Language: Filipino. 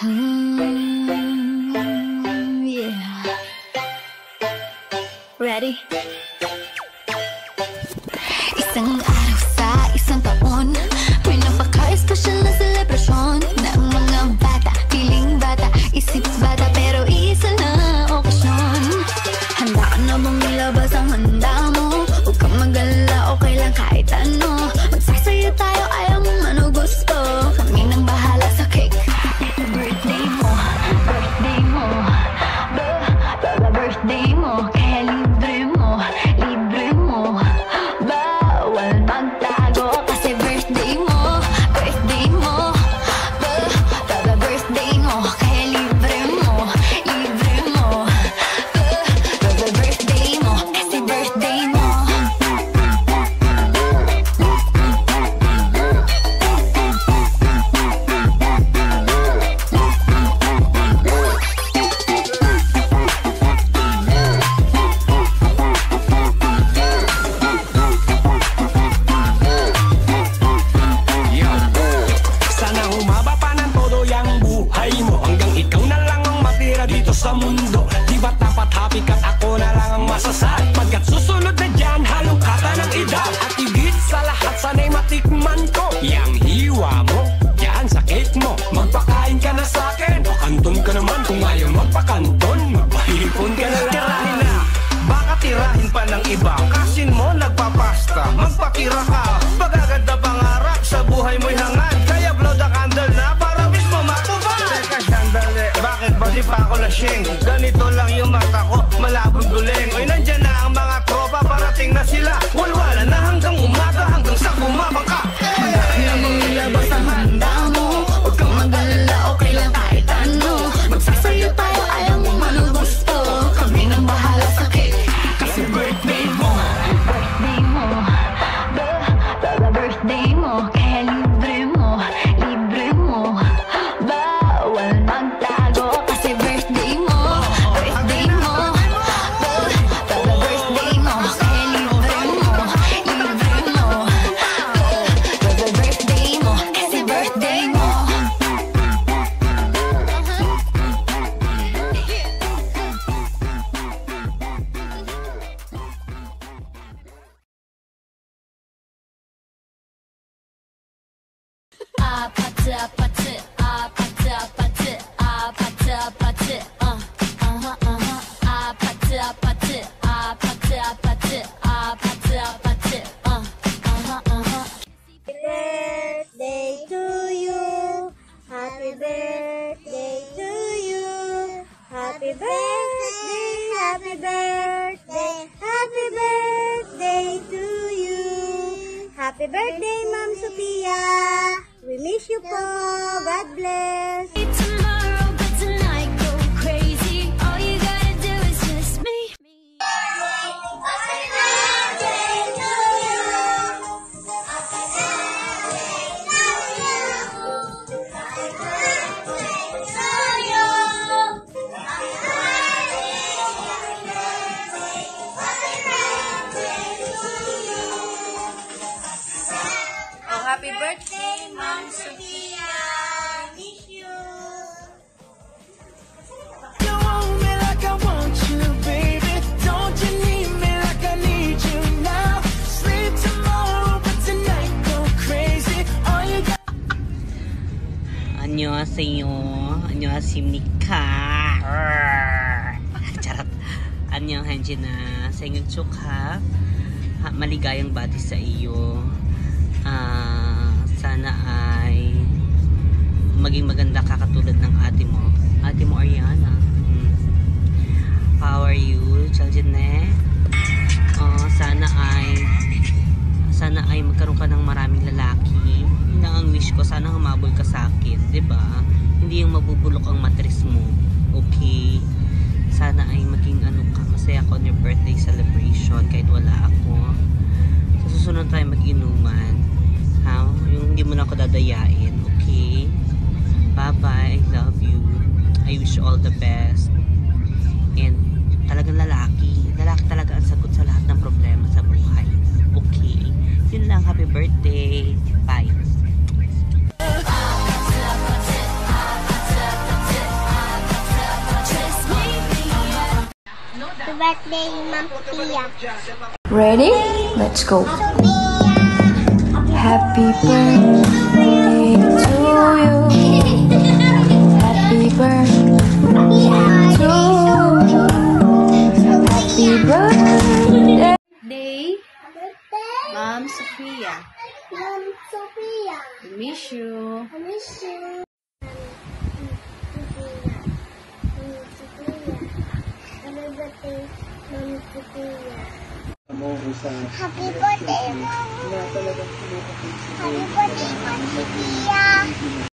Yeah. Ready? Isang araw sa isang taon, may napaka-special na selebrasyon ng mga bata, piling bata, isip bata, pero isa na okasyon. Handa ka na bang ilabas ang handa mo? Huwag kang mag-alala, okay lang kahit ano. Magsasayo tayo, ayaw mong ano gusto. Kami nang bahala sa cake. Birthday mo, birthday mo, birthday mo, kaya libre mo, libre mo. Bawal magtago kasi birthday mo, birthday mo, birthday mo, kaya libre mo, libre mo. Birthday mo kasi birthday mo. Sana humaba pa ng todo yung buhay mo, hanggang ikaw na lang ang matira dito sa mundo. Di ba't dapat happy ka't ako na lang ang masasad? Pagkat susunod na dyan, halong kata ng edad. At higit sa lahat, sana'y matikman ko yang hiwa mo, yan sa cake mo. Magpakain ka na sa'kin, o kanton ka naman. Kung ayaw magpakanton, magpahipon ka na lang. Tirahin na, baka tirahin pa ng iba. Kasin mo nagpapasta, magpatira ka. Pagaganda pangarap, sa buhay mo'y hangad. Kaya blow the candle na para mismo matubad. Teka sandali, bakit ba di pa ako lasing? Ganito lang yung mata ko, malabong duling. Oy, nandyan na ang mga tropa, parating na sila. Walwala na hanggang umaga, hanggang sa bumabang ka. Handa ka na bang ilabas ang handa mo? Huwag kang mag-alala, okay lang kahit ano. Magsasayo tayo, ayaw mong ano gusto. Kami nang bahala sa cake. Kasi birthday mo, birthday mo, birthday mo, kaya libre mo, libre mo. Bawal magtago kasi birthday mo, birthday mo, birthday mo, kaya libre mo, libre mo. Birthday mo kasi birthday mo. 아파트 아파트 아파트 아파트 아파트 아파트 아파트 아파트 아파트 아파트 아파트 아파트 Birthday to you. Happy birthday to you. Happy birthday, happy birthday, happy birthday to you. Happy birthday, Ma'am Sophia. We miss you po. God bless. Tomorrow but tonight go crazy. All you gotta do is just me. Happy birthday to you. Happy birthday to you. Happy birthday to you. Happy birthday to you. Oh, happy birthday, Ma'am Sophia. Miss you. You want me like I want you, baby. Don't you need me like I need you now? Sleep tomorrow, but tonight go crazy. All you got. 안녕하세요. 안녕하십니까. Charot. 안녕하세요. 생일 축하. Maligayang bati sa iyo. Sana ay maging maganda ka katulad ng ate mo. Ate mo Ariana. How are you, Chaljane? Sana ay magkaroon ka ng maraming lalaki. Yun lang ang wish ko. Sana humabol ka sa akin, 'di ba? Hindi yung mabubulok ang matris mo. Okay? Sana ay maging masaya ka on your birthday celebration kahit wala ako. Sa susunod tayo mag-inuman. Yung hindi mo na ako dadayain. Okay? Bye-bye. I love you. I wish you all the best. And talagang lalaki talaga ang sagot sa lahat ng problema sa buhay. Okay? Yun lang. Happy birthday. Bye. birthday, Ma'am Pia. Ready? Let's go. Happy birthday to you. Happy birthday to you. Happy birthday. Day, Birthday, Ma'am Sophia. Ma'am Sophia. I miss you. I miss you. Happy birthday, Ma'am Sophia. Happy birthday, Ma'am. Happy birthday, Ma'am Sophia.